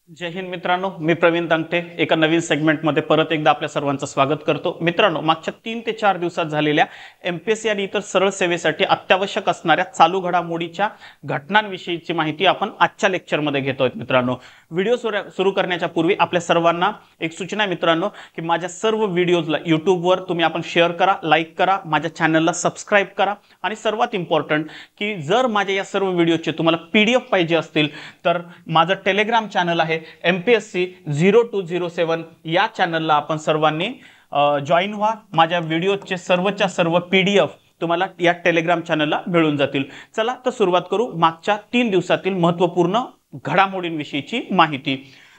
जय हिंद मित्रांनो, मी प्रवीण तांगटे एका नवीन सेगमेंटमध्ये परत एकदा आपल्या सर्वांचं स्वागत करतो. मित्रांनो, मागच्या 3 ते 4 दिवसात झालेल्या एमपीएससी आणि इतर सरळ सेवेसाठी अत्यावश्यक असणाऱ्या चालू घडामोडीच्या घटनांविषयीची माहिती आपण आजच्या लेक्चरमध्ये घेतोय. मित्रांनो, व्हिडिओ सुरू करण्याच्या पूर्वी आपल्या सर्वांना एक सूचना आहे मित्रांनो, की माझ्या सर्व व्हिडिओजला यूट्यूबवर तुम्ही आपण शेअर करा, लाईक करा, माझ्या चॅनलला सबस्क्राईब करा आणि सर्वात इम्पॉर्टंट की जर माझ्या या सर्व व्हिडिओचे तुम्हाला PDF पाहिजे असतील तर माझं टेलिग्राम चॅनल आहे MPSC 0207 या चॅनलला आपण सर्वांनी जॉईन व्हा. माझ्या व्हिडिओचे सर्वच्या सर्व PDF तुम्हाला या टेलिग्राम चॅनलला मिळून जातील. चला तर सुरुवात करू मागच्या 3 दिवसातील महत्त्वपूर्ण घडामोडींविषयीची माहिती.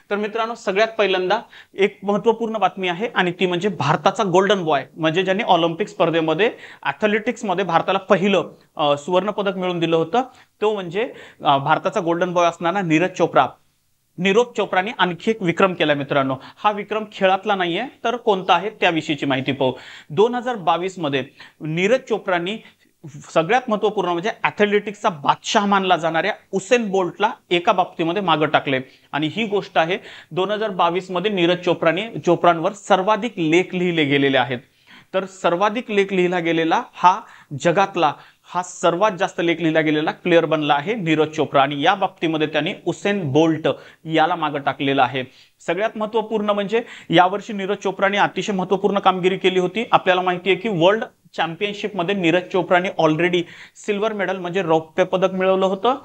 तर मित्रांनो, सगळ्यात पहिल्यांदा एक महत्त्वपूर्ण बातमी आहे आणि ती म्हणजे भारताचा गोल्डन बॉय, म्हणजे ज्यांनी ऑलिम्पिक स्पर्धेमध्ये ॲथलेटिक्समध्ये भारताला पहिलं सुवर्ण पदक मिळवून दिलं होतं, तो म्हणजे भारताचा गोल्डन बॉय असणारा नीरज चोप्रा. नीरज चोप्राने आणखी एक विक्रम केला मित्रांनो. हा विक्रम खेळातला नाहीये तर कोणता आहे त्याविषयीची माहिती पाहू. 2022 मध्ये नीरज चोप्रानी सगळ्यात महत्त्वपूर्ण म्हणजे ॲथलेटिक्सचा बादशाह मानला जाणाऱ्या उसेन बोल्टला एका बाबतीमध्ये मागे टाकले आणि ही गोष्ट आहे 2022 मध्ये नीरज चोप्रांवर सर्वाधिक लेख लिहिले गेलेले आहेत. तर सर्वाधिक लेख लिहिला गेलेला जगातला हा सर्वात जास्त लेख लिहिला गेलेला प्लेअर बनला आहे नीरज चोप्रा आणि या बाबतीमध्ये त्यांनी उसेन बोल्ट याला मागे टाकलेला आहे. सगळ्यात महत्त्वपूर्ण म्हणजे यावर्षी नीरज चोप्राने अतिशय महत्त्वपूर्ण कामगिरी केली होती. आपल्याला माहिती आहे की वर्ल्ड चॅम्पियनशिपमध्ये नीरज चोप्राने ऑलरेडी सिल्वर मेडल म्हणजे रौप्य पदक मिळवलं होतं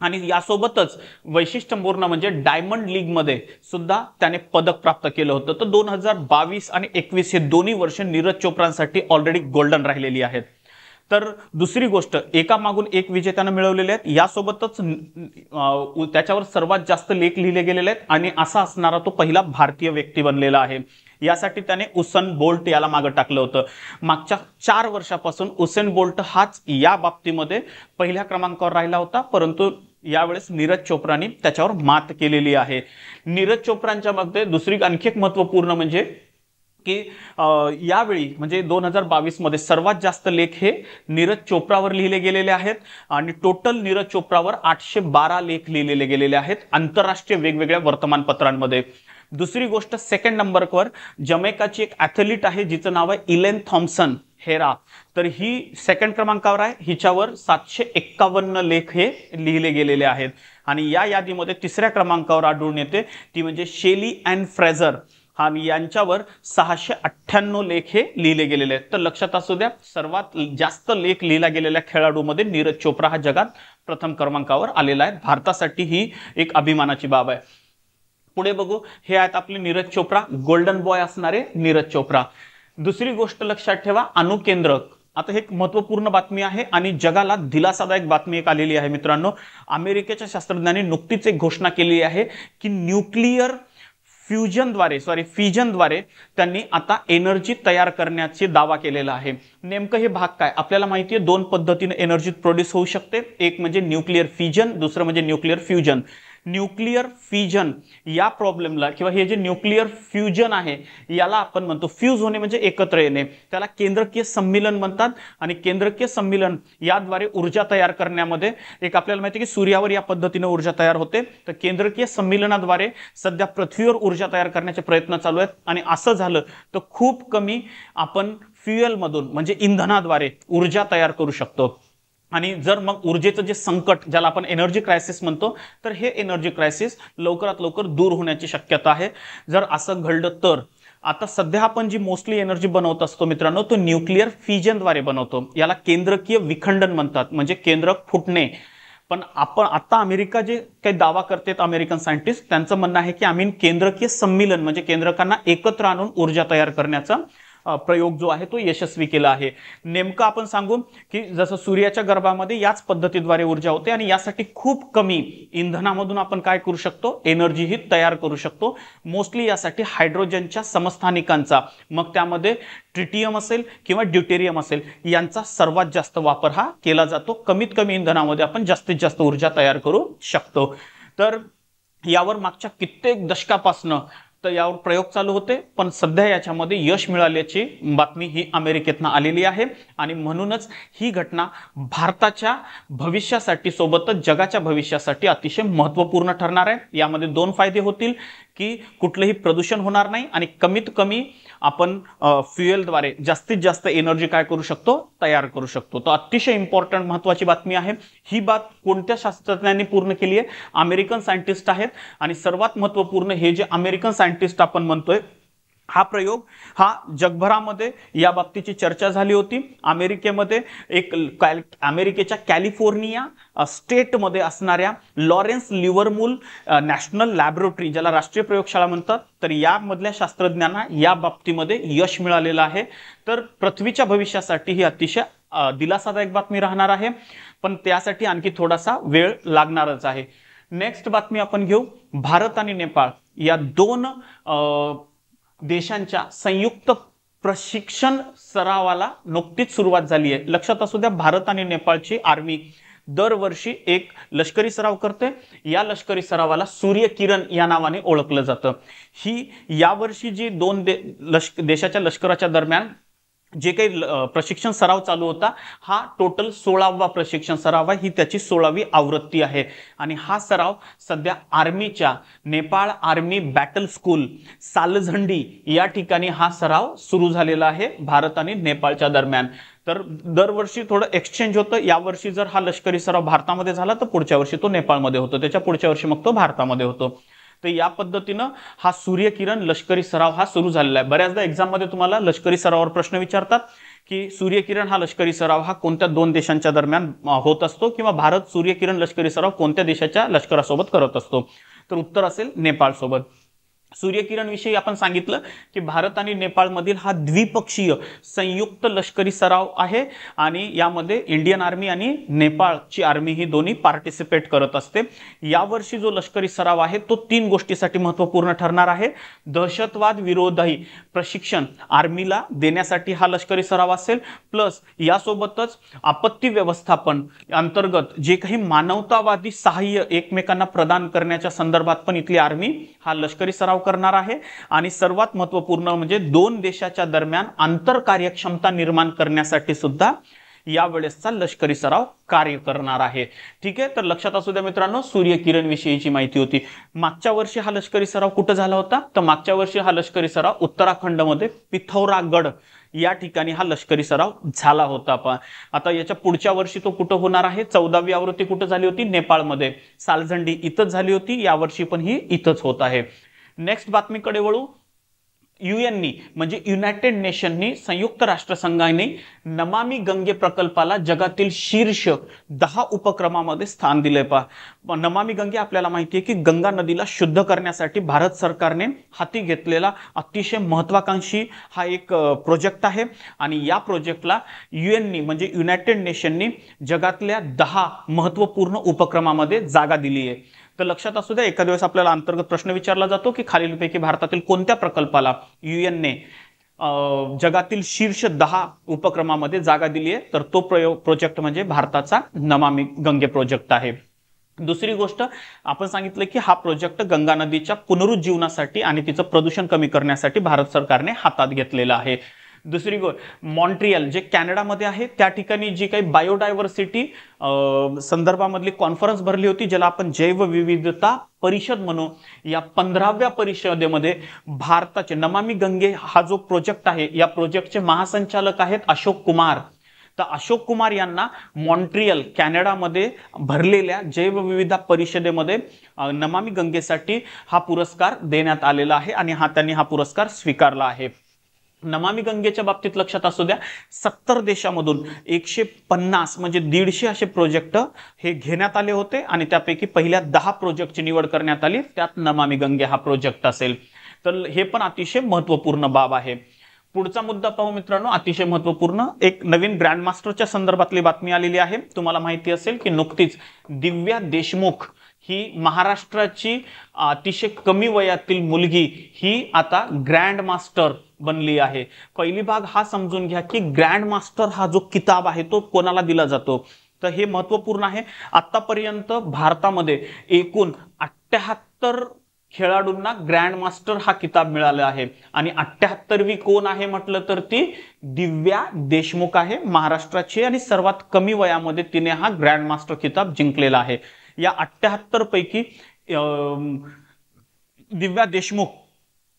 आणि यासोबतच वैशिष्ट्यपूर्ण म्हणजे डायमंड लीगमध्ये सुद्धा त्याने पदक प्राप्त केलं होतं. तर 2022 आणि 2021 हे दोन्ही वर्ष नीरज चोप्रांसाठी ऑलरेडी गोल्डन राहिलेली आहेत. तर दुसरी गोष्ट, एकामागून एक विजय त्यानं मिळवलेले आहेत. यासोबतच त्याच्यावर सर्वात जास्त लेख लिहिले गेलेले आहेत आणि असा असणारा तो पहिला भारतीय व्यक्ती बनलेला आहे. यासाठी त्याने उसेन बोल्ट याला मागे टाकलं होतं. मागच्या 4 वर्षापासून उसेन बोल्ट हाच या बाबतीमध्ये पहिल्या क्रमांकावर राहिला होता, परंतु यावेळेस नीरज चोप्राने त्याच्यावर मात केलेली आहे. नीरज चोप्रांच्या मध्ये दुसरी आणखी एक महत्त्वपूर्ण म्हणजे की यावेळी म्हणजे 2022 मध्ये सर्वात जास्त लेख हे नीरज चोप्रावर लिहिले गेलेले आहेत आणि टोटल नीरज चोप्रावर 812 लेख लिहिलेले गेलेले आहेत आंतरराष्ट्रीय वेगवेगळ्या वर्तमानपत्रांमध्ये. दुसरी गोष्ट, सेकंड नंबरवर जमैकाची एक ॲथलीट आहे जिचं नाव आहे इलेन थॉम्सन हेरा. तर ही सेकंड क्रमांकावर आहे. हिच्यावर 751 लेख हे लिहिले गेलेले आहेत आणि या यादीमध्ये तिसऱ्या क्रमांकावर आढळून येते ती म्हणजे शेली अँड फ्रेझर आणि यांच्यावर 698 लेख हे लिहिले गेलेले आहेत. तर लक्षात असू द्या, सर्वात जास्त लेख लिहिला गेलेल्या खेळाडूमध्ये नीरज चोप्रा हा जगात प्रथम क्रमांकावर आलेला आहे. भारतासाठी ही एक अभिमानाची बाब आहे. पुढे बघू, हे आहेत आपले नीरज चोप्रा, गोल्डन बॉय असणारे नीरज चोप्रा. दुसरी गोष्ट लक्षात ठेवा, अणुकेंद्र. आता हे एक महत्त्वपूर्ण बातमी आहे आणि जगाला दिलासादायक बातमी एक आलेली आहे मित्रांनो. अमेरिकेच्या शास्त्रज्ञांनी नुकतीच एक घोषणा केली आहे की न्यूक्लिअर फिजनद्वारे त्यांनी आता एनर्जी तयार करण्याची दावा केलेला आहे. नेमकं हे भाग काय आपल्याला माहिती आहे. 2 पद्धतीने एनर्जी प्रोड्यूस होऊ शकते. एक म्हणजे न्यूक्लिअर फिजन, दुसरं म्हणजे न्यूक्लिअर फ्युजन. न्यूक्लिअर फिजन या प्रॉब्लेमला किंवा हे जे न्यूक्लिअर फ्युजन आहे याला आपण म्हणतो, फ्यूज होणे म्हणजे एकत्र येणे, त्याला केंद्रकीय सम्मिलन म्हणतात आणि केंद्रकीय सम्मिलन याद्वारे ऊर्जा तयार करण्यामध्ये एक आपल्याला माहिती आहे की सूर्यावर या पद्धतीने ऊर्जा तयार होते. तर केंद्रकीय सम्मिलनाद्वारे सध्या पृथ्वीवर ऊर्जा तयार करण्याचे प्रयत्न चालू आहेत आणि असं झालं तर खूप कमी आपण फ्युएलमधून म्हणजे इंधनाद्वारे ऊर्जा तयार करू शकतो. आणि जर मग ऊर्जेचं जे संकट ज्याला आपण एनर्जी क्रायसिस म्हणतो, तर हे एनर्जी क्रायसिस लवकरात लवकर दूर होण्याची शक्यता आहे जर असं घडलं तर. आता सध्या आपण जी मोस्टली एनर्जी बनवत असतो मित्रांनो, तो न्यूक्लिअर फिजनद्वारे बनवतो. याला केंद्रकीय विखंडन म्हणतात, म्हणजे केंद्रक फुटणे. पण आपण आता अमेरिका जे काही दावा करतात अमेरिकन सायंटिस्ट, त्यांचं म्हणणं आहे की आम्ही केंद्रकीय सम्मिलन म्हणजे केंद्रकांना एकत्र आणून ऊर्जा तयार करण्याचा प्रयोग जो आहे तो यशस्वी केला आहे. नेमकं आपण सांगू की जसं सूर्याच्या गर्भामध्ये याच पद्धतीद्वारे ऊर्जा होते आणि यासाठी खूप कमी इंधनामधून आपण काय करू शकतो, एनर्जी ही तयार करू शकतो. मोस्टली यासाठी हायड्रोजनच्या समस्थानिकांचा, मग त्यामध्ये ट्रिटियम असेल किंवा ड्यूटेरियम असेल, यांचा सर्वात जास्त वापर हा केला जातो. कमीत कमी इंधनामध्ये आपण जास्तीत जास्त ऊर्जा तयार करू शकतो. तर यावर मागच्या कित्येक दशकापासून तर यावर प्रयोग चालू होते, पण सध्या याच्यामध्ये यश मिळाल्याची बातमी ही अमेरिकेतनं आलेली आहे आणि म्हणूनच ही घटना भारताच्या भविष्यासाठी सोबतच जगाच्या भविष्यासाठी अतिशय महत्त्वपूर्ण ठरणार आहे। यामध्ये दोन फायदे होतील की कुठलंही प्रदूषण होणार नाही आणि कमीत कमी आपण फ्युएलद्वारे जास्तीत जास्त एनर्जी काय करू शकतो, तयार करू शकतो। तो अतिशय इम्पॉर्टंट महत्त्वाची बातमी आहे। ही बात कोणत्या शास्त्रज्ञांनी पूर्ण केली आहे? अमेरिकन सायंटिस्ट आहेत आणि सर्वात महत्त्वपूर्ण हे जे अमेरिकन सायंटिस्ट आपण म्हणतोय, हा प्रयोग हा जगभरामध्ये या बाबतीची चर्चा झाली होती। अमेरिकेमध्ये अमेरिकेच्या कॅलिफोर्निया स्टेटमध्ये असणाऱ्या लॉरेन्स लिव्हरमूल नॅशनल लॅबोरेटरी, ज्याला राष्ट्रीय प्रयोगशाळा म्हणतात, तर यामधल्या शास्त्रज्ञांना या बाबतीमध्ये यश मिळालेलं आहे। तर पृथ्वीच्या भविष्यासाठी ही अतिशय दिलासादायक बातमी राहणार आहे, पण त्यासाठी आणखी थोडासा वेळ लागणारच आहे। नेक्स्ट बातमी आपण घेऊ। भारत आणि नेपाळ या दोन देशांच्या संयुक्त प्रशिक्षण सरावाला नुकतीच सुरुवात झाली आहे। लक्षात असू द्या, भारत आणि नेपाळची आर्मी दरवर्षी एक लष्करी सराव करते। या लष्करी सरावाला सूर्यकिरण या नावाने ओळखलं जातं। ही यावर्षी जी दोन देशाच्या लष्कराच्या दरम्यान जे काही प्रशिक्षण सराव चालू होता, हा टोटल 16वा प्रशिक्षण सराव आहे। ही त्याची 16वी आवृत्ती आहे आणि हा सराव सध्या आर्मीच्या नेपाळ आर्मी बॅटल स्कूल सालझंडी या ठिकाणी हा सराव सुरू झालेला आहे भारत आणि नेपाळच्या दरम्यान। तर दरवर्षी थोडं एक्सचेंज होतं। यावर्षी जर हा लष्करी सराव भारतामध्ये झाला तर पुढच्या वर्षी तो नेपाळमध्ये होतो, त्याच्या पुढच्या वर्षी मग तो भारतामध्ये होतो। तर या पद्धतीनं हा सूर्यकिरण लष्करी सराव हा सुरू झालेला आहे। बऱ्याचदा एक्झाम मध्ये तुम्हाला लष्करी सरावावर प्रश्न विचारतात की सूर्यकिरण हा लष्करी सराव हा कोणत्या दोन देशांच्या दरम्यान होत असतो, किंवा भारत सूर्यकिरण लष्करी सराव कोणत्या देशाच्या लष्करासोबत करत असतो, तर उत्तर असेल नेपाळ सोबत। सूर्यकिरण विषयी आपण सांगितलं की भारत आणि नेपाळ मधील हा द्विपक्षीय संयुक्त लष्करी सराव आहे आणि यामध्ये इंडियन आर्मी आणि नेपाळची आर्मी ही दोन्ही पार्टिसिपेट करत असते। यावर्षी जो लष्करी सराव आहे तो 3 गोष्टीसाठी महत्त्वपूर्ण ठरणार आहे। दहशतवाद विरोधी प्रशिक्षण आर्मीला देण्यासाठी हा लष्करी सराव असेल, प्लस यासोबतच आपत्ती व्यवस्थापन अंतर्गत जे काही मानवतावादी सहाय्य एकमेकांना प्रदान करण्याच्या संदर्भात पण इथली आर्मी हा लष्करी सराव करणार आहे। आणि सर्वात महत्त्वपूर्ण म्हणजे दोन देशाच्या दरम्यान आंतर कार्यक्षमता निर्माण करण्यासाठी सुद्धा यावेळेसचा लष्करी सराव कार्य करणार आहे। ठीक आहे, तर लक्षात असू द्या मित्रांनो, सूर्यकिरण विषयीची माहिती होती। मागच्या वर्षी हा लष्करी सराव कुठे झाला होता, तर मागच्या वर्षी हा लष्करी सराव उत्तराखंडमध्ये पिथौरागड या ठिकाणी हा लष्करी सराव झाला होता। आता याच्या पुढच्या वर्षी तो कुठं होणार आहे? 14वी आवृत्ती कुठं झाली होती? नेपाळमध्ये सालझंडी इथंच झाली होती। यावर्षी पण ही इथंच होत आहे। नेक्स्ट बातमीकडे वळू। युएननी म्हणजे युनायटेड नेशननी संयुक्त राष्ट्रसंघाने नमामि गंगे प्रकल्पाला जगातील शीर्ष 10 उपक्रमामध्ये स्थान दिले। नमामि गंगे आपल्याला माहिती आहे की गंगा नदीला शुद्ध करण्यासाठी भारत सरकारने हाती घेतलेला अतिशय महत्त्वाकांक्षी हा एक प्रोजेक्ट आहे आणि या प्रोजेक्टला युएननी म्हणजे युनायटेड नेशननी जगातल्या 10 महत्त्वपूर्ण उपक्रमामध्ये जागा दिली आहे। तर लक्षात असू द्या, एका दिवस आपल्याला अंतर्गत प्रश्न विचारला जातो की खालीलपैकी भारतातील कोणत्या प्रकल्पाला युएनने जगातील शीर्ष 10 उपक्रमामध्ये जागा दिली आहे, तर तो प्रोजेक्ट म्हणजे भारताचा नमामि गंगे प्रोजेक्ट आहे। दुसरी गोष्ट आपण सांगितलं की हा प्रोजेक्ट गंगा नदीच्या पुनरुज्जीवनासाठी आणि तिचं प्रदूषण कमी करण्यासाठी भारत सरकारने हातात घेतलेला आहे। दुसरी गोष्ट मॉन्ट्रियल जे कॅनडामध्ये आहे त्या ठिकाणी जी काही बायोडायव्हर्सिटी संदर्भामधली कॉन्फरन्स भरली होती, ज्याला आपण जैवविविधता परिषद म्हणू, या 15व्या परिषदेमध्ये भारताचे नमामि गंगे हा जो प्रोजेक्ट आहे या प्रोजेक्टचे महासंचालक आहेत अशोक कुमार। तर अशोक कुमार यांना मॉन्ट्रियल कॅनडामध्ये भरलेल्या जैवविविधता परिषदेमध्ये नमामि गंगेसाठी हा पुरस्कार देण्यात आलेला आहे आणि त्यांनी हा पुरस्कार स्वीकारला आहे। नमामि गंगेच्या बाबतीत लक्षात असू द्या, 70 देशांमधून 150 म्हणजे 150 असे प्रोजेक्ट हे घेण्यात आले होते आणि त्यापैकी पहिल्या 10 प्रोजेक्टची निवड करण्यात आली, त्यात नमामि गंगे हा प्रोजेक्ट असेल। तर हे पण अतिशय महत्त्वपूर्ण बाब आहे। पुढचा मुद्दा पाहू मित्रांनो, अतिशय महत्त्वपूर्ण एक नवीन ग्रँड मास्टरच्या संदर्भातली बातमी आलेली आहे। तुम्हाला माहिती असेल की नुकतीच दिव्या देशमुख ही महाराष्ट्राची अतिशय कमी वयातील मुलगी ही आता ग्रँड मास्टर बनली आहे। पहिली भाग हा समजून घ्या की ग्रँड मास्टर हा जो किताब आहे तो कोणाला दिला जातो, तर हे महत्त्वपूर्ण आहे। आतापर्यंत भारतामध्ये एकूण 78 खेळाडूंना ग्रँड मास्टर हा किताब मिळाला आहे आणि 78वी कोण आहे म्हटलं तर ती दिव्या देशमुख आहे, महाराष्ट्राची, आणि सर्वात कमी वयामध्ये तिने हा ग्रँड मास्टर किताब जिंकलेला आहे. या 78 पैकी दिव्या देशमुख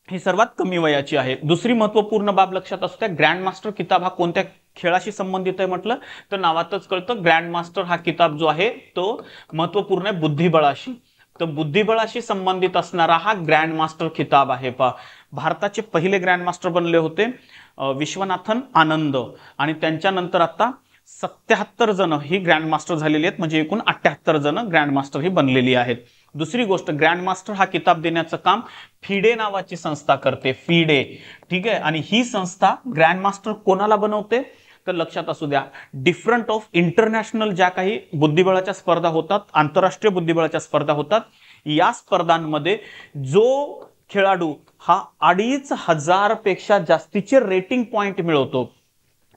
ही सर्वात कमी वयाची आहे. दुसरी महत्वपूर्ण बाब लक्षात असू द्या, ग्रँड मास्टर किताब हा कोणत्या खेळाशी संबंधित आहे म्हटलं तर नावातच कळतं, ग्रँड मास्टर हा किताब जो आहे तो महत्वपूर्ण आहे बुद्धिबळाशी. तर बुद्धिबळाशी संबंधित असणारा हा ग्रँड मास्टर किताब आहे. भारताचे पहिले ग्रँड मास्टर बनले होते विश्वनाथन आनंद, आणि त्यांच्यानंतर आता 77 जण ही ग्रँड मास्टर झालेली आहेत, म्हणजे एकूण 78 जण ग्रँड मास्टर ही बनलेली आहेत. दुसरी गोष्ट, ग्रँड मास्टर हा किताब देण्याचं काम फिडे नावाची संस्था करते, फिडे. ठीक आहे, आणि ही संस्था ग्रँड मास्टर कोणाला बनवते तर लक्षात असू द्या, डिफरंट ऑफ इंटरनॅशनल ज्या काही बुद्धिबळाच्या स्पर्धा होतात, आंतरराष्ट्रीय बुद्धिबळाच्या स्पर्धा होतात, या स्पर्धांमध्ये जो खेळाडू हा 2500 पेक्षा जास्तीचे रेटिंग पॉइंट मिळवतो.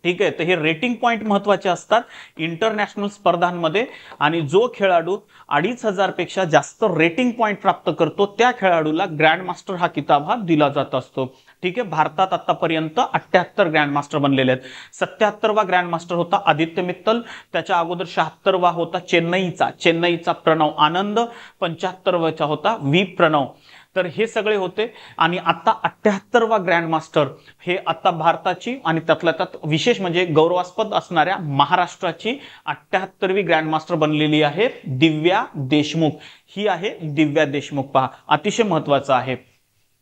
ठीक आहे, तर हे रेटिंग पॉइंट महत्वाचे असतात इंटरनॅशनल स्पर्धांमध्ये, आणि जो खेळाडू 2500 पेक्षा जास्त रेटिंग पॉइंट प्राप्त करतो त्या खेळाडूला ग्रँड मास्टर हा किताब हा दिला जात असतो. ठीक आहे, भारतात आतापर्यंत 78 ग्रँड मास्टर बनलेले आहेत. 77वा ग्रँड मास्टर होता आदित्य मित्तल, त्याच्या अगोदर 76वा होता चेन्नईचा प्रणव आनंद, 75वा होता व्ही प्रणव. तर हे सगळे होते, आणि आता 78वा ग्रँड मास्टर हे आता भारताची आणि त्यातल्या त्यात विशेष म्हणजे गौरवास्पद असणाऱ्या महाराष्ट्राची 78वी ग्रँड मास्टर बनलेली आहे दिव्या देशमुख. ही आहे दिव्या देशमुख, पहा अतिशय महत्वाचं आहे.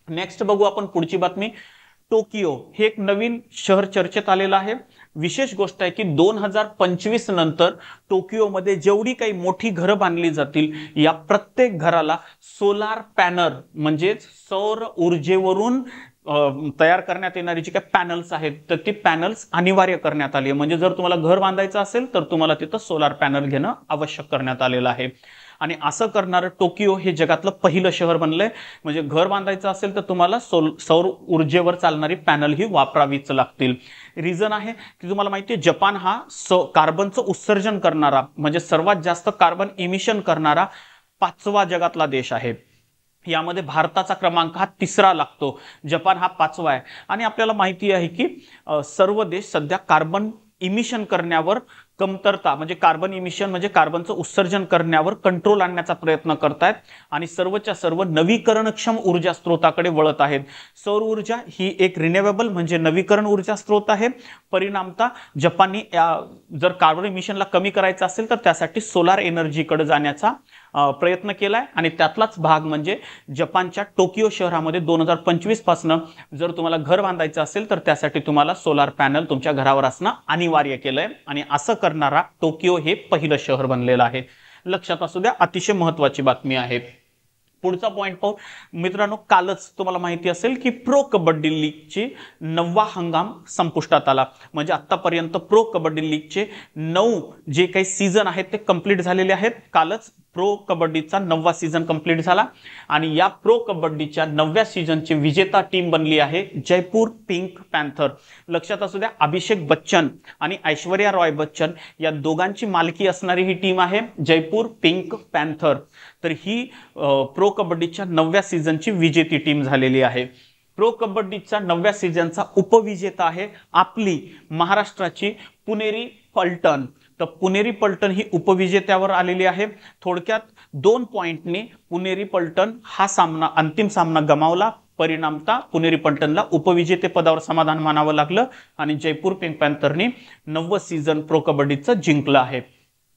नेक्स्ट बघू आपण पुढची बातमी. टोकियो हे एक नवीन शहर चर्चेत आलेलं आहे. विशेष गोष्ट आहे की 2025 नंतर टोकियोमध्ये जेवढी काही मोठी घरं बांधली जातील या प्रत्येक घराला सोलार पॅनल म्हणजे सौर ऊर्जेवरून तयार करण्यात येणारी जी काही पॅनल्स आहेत तर ती पॅनल्स अनिवार्य करण्यात आली आहे. म्हणजे जर तुम्हाला घर बांधायचं असेल तर तुम्हाला तिथं सोलार पॅनल घेणं आवश्यक करण्यात आलेलं आहे. आणि असं करणारं टोकियो हे जगातलं पहिलं शहर बनलंय. म्हणजे घर बांधायचं असेल तर तुम्हाला सौर ऊर्जेवर चालणारी पॅनल ही वापरावीच लागतील. रिझन आहे की तुम्हाला माहिती आहे जपान हा कार्बनचं उत्सर्जन करणारा म्हणजे सर्वात जास्त कार्बन इमिशन करणारा 5वा जगातला देश आहे. यामध्ये भारताचा क्रमांक हा 3रा लागतो, जपान हा 5वा आहे. आणि आपल्याला माहिती आहे की सर्व देश सध्या कार्बन इमिशन करण्यावर कमतरता म्हणजे कार्बन इमिशन म्हणजे कार्बनचं उत्सर्जन करण्यावर कंट्रोल आणण्याचा प्रयत्न करतायत आणि सर्वच्या सर्व नवीकरणक्षम ऊर्जा स्त्रोताकडे वळत आहेत. सौर ऊर्जा ही एक रिन्युएबल म्हणजे नवीकरण ऊर्जा स्त्रोत आहे. परिणामतः जपानने जर कार्बन इमिशनला कमी करायचं असेल तर त्यासाठी सोलार एनर्जीकडे जाण्याचा प्रयत्न केलाय आणि त्यातलाच भाग म्हणजे जपानच्या टोकियो शहरामध्ये 2025 पासून जर तुम्हाला घर बांधायचं असेल तर त्यासाठी तुम्हाला सोलार पॅनल तुमच्या घरावर असणं अनिवार्य केलंय आणि असं करणारा टोकियो हे पहिलं शहर बनलेलं आहे. लक्षात असू द्या, अतिशय महत्त्वाची बातमी आहे. पुढचा पॉइंट पाहू मित्रांनो. कालच तुम्हाला माहिती असेल की प्रो कबड्डी लीगची 9वा हंगाम संपुष्टात आला. म्हणजे आतापर्यंत प्रो कबड्डी लीगचे 9 जे काही सीझन आहेत ते कंप्लीट झालेले आहेत. कालच प्रो कबड्डीचा 9वा सीझन कंप्लीट झाला आणि या प्रो कबड्डीच्या 9व्या सीझनची विजेता टीम बनली आहे जयपूर पिंक पॅन्थर. लक्षात असू द्या, अभिषेक बच्चन आणि ऐश्वर्या रॉय बच्चन या दोघांची मालकी असणारी ही टीम आहे जयपूर पिंक पॅन्थर. तर ही प्रो कबड्डीच्या 9व्या सीझनची विजेती टीम झालेली आहे. प्रो कबड्डीच्या 9व्या सीझनचा उपविजेता आहे आपली महाराष्ट्राची पुणेरी पलटण. तर पुणेरी पलटण ही उपविजेत्यावर आलेली आहे. थोडक्यात 2 पॉइंटने पुणेरी पलटण हा सामना अंतिम सामना गमावला. परिणामतः पुणेरी पलटणला उपविजेते पदावर समाधान मानावं लागलं आणि जयपूर पिंक पॅन्थरने 9वं सीझन प्रो कबड्डीचं जिंकलं आहे.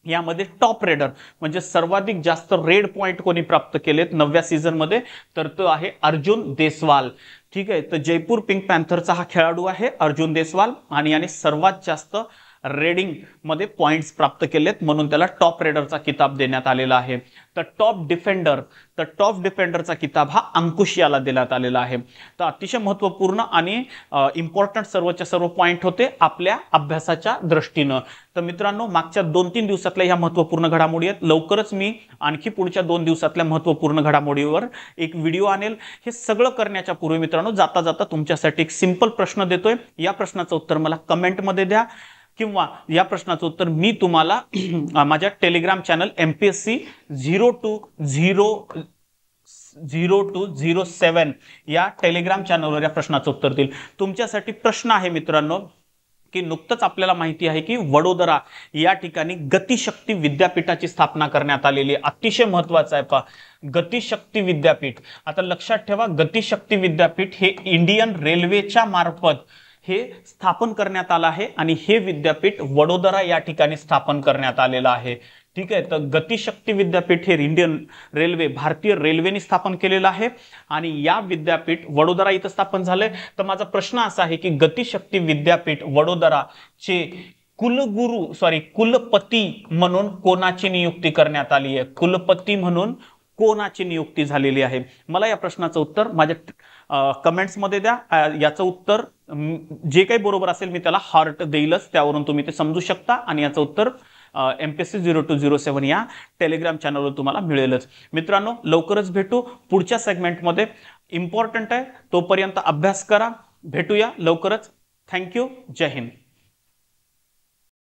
यामध्ये टॉप रेडर म्हणजे सर्वाधिक जास्त रेड पॉइंट कोणी प्राप्त केलेत 9व्या सीझन मध्ये तर तो आहे अर्जुन देसवाल. ठीक आहे, तर जयपूर पिंक पॅन्थरचा हा खेळाडू आहे अर्जुन देसवाल आणि याने सर्वात जास्त रेडिंग मध्ये पॉइंट्स प्राप्त केलेत म्हणून त्याला टॉप रेडरचा किताब देण्यात आलेला आहे. तर टॉप डिफेंडरचा किताब हा अंकुश याला देण्यात आलेला आहे. तर अतिशय महत्त्वपूर्ण आणि इम्पॉर्टंट सर्वच्या सर्व पॉइंट होते आपल्या अभ्यासाच्या दृष्टीनं. तर मित्रांनो, मागच्या 2-3 दिवसातल्या ह्या महत्त्वपूर्ण घडामोडी आहेत. लवकरच मी आणखी पुढच्या 2 दिवसातल्या महत्त्वपूर्ण घडामोडीवर एक व्हिडिओ आणेल. हे सगळं करण्याच्या पूर्वी मित्रांनो, जाता जाता तुमच्यासाठी एक सिंपल प्रश्न देतोय. या प्रश्नाचं उत्तर मला कमेंटमध्ये द्या किंवा या प्रश्नाचं उत्तर मी तुम्हाला माझ्या टेलिग्राम चॅनल MPSC 0207 या टेलिग्राम चॅनलवर या प्रश्नाचं उत्तर देईल। तुमच्यासाठी प्रश्न आहे मित्रांनो की नुकतंच आपल्याला माहिती आहे की वडोदरा या ठिकाणी गतिशक्ती विद्यापीठाची स्थापना करण्यात आलेली आहे। अतिशय महत्त्वाचं आहे पहा, गतिशक्ती विद्यापीठ। आता लक्षात ठेवा, गतिशक्ती विद्यापीठ हे इंडियन रेल्वेच्या मार्फत हे स्थापन करण्यात आलं आहे आणि हे विद्यापीठ वडोदरा या ठिकाणी स्थापन करण्यात आलेलं आहे। ठीक आहे, तर गतिशक्ती विद्यापीठ हे इंडियन रेल्वे, भारतीय रेल्वेने स्थापन केलेलं आहे आणि या विद्यापीठ वडोदरा इथं स्थापन झालंय। तर माझा प्रश्न असा आहे की गतिशक्ती विद्यापीठ वडोदराचे कुलपती म्हणून कोणाची नियुक्ती करण्यात आली आहे? कुलपती म्हणून कोणाची नियुक्ती झालेली आहे? मला या प्रश्नाचं उत्तर माझ्या कमेंट्स मध्ये द्या। याचं उत्तर जे काही बरोबर असेल मी त्याला हार्ट देईलच, त्यावरून तुम्ही ते समजू शकता आणि याचं उत्तर MPSC 0207 या टेलिग्राम चॅनलवर तुम्हाला मिळेलच। मित्रांनो, लवकरच भेटू पुढच्या सेगमेंटमध्ये, इम्पॉर्टंट आहे, तोपर्यंत अभ्यास करा। भेटूया लवकरच। थँक्यू, जय हिंद।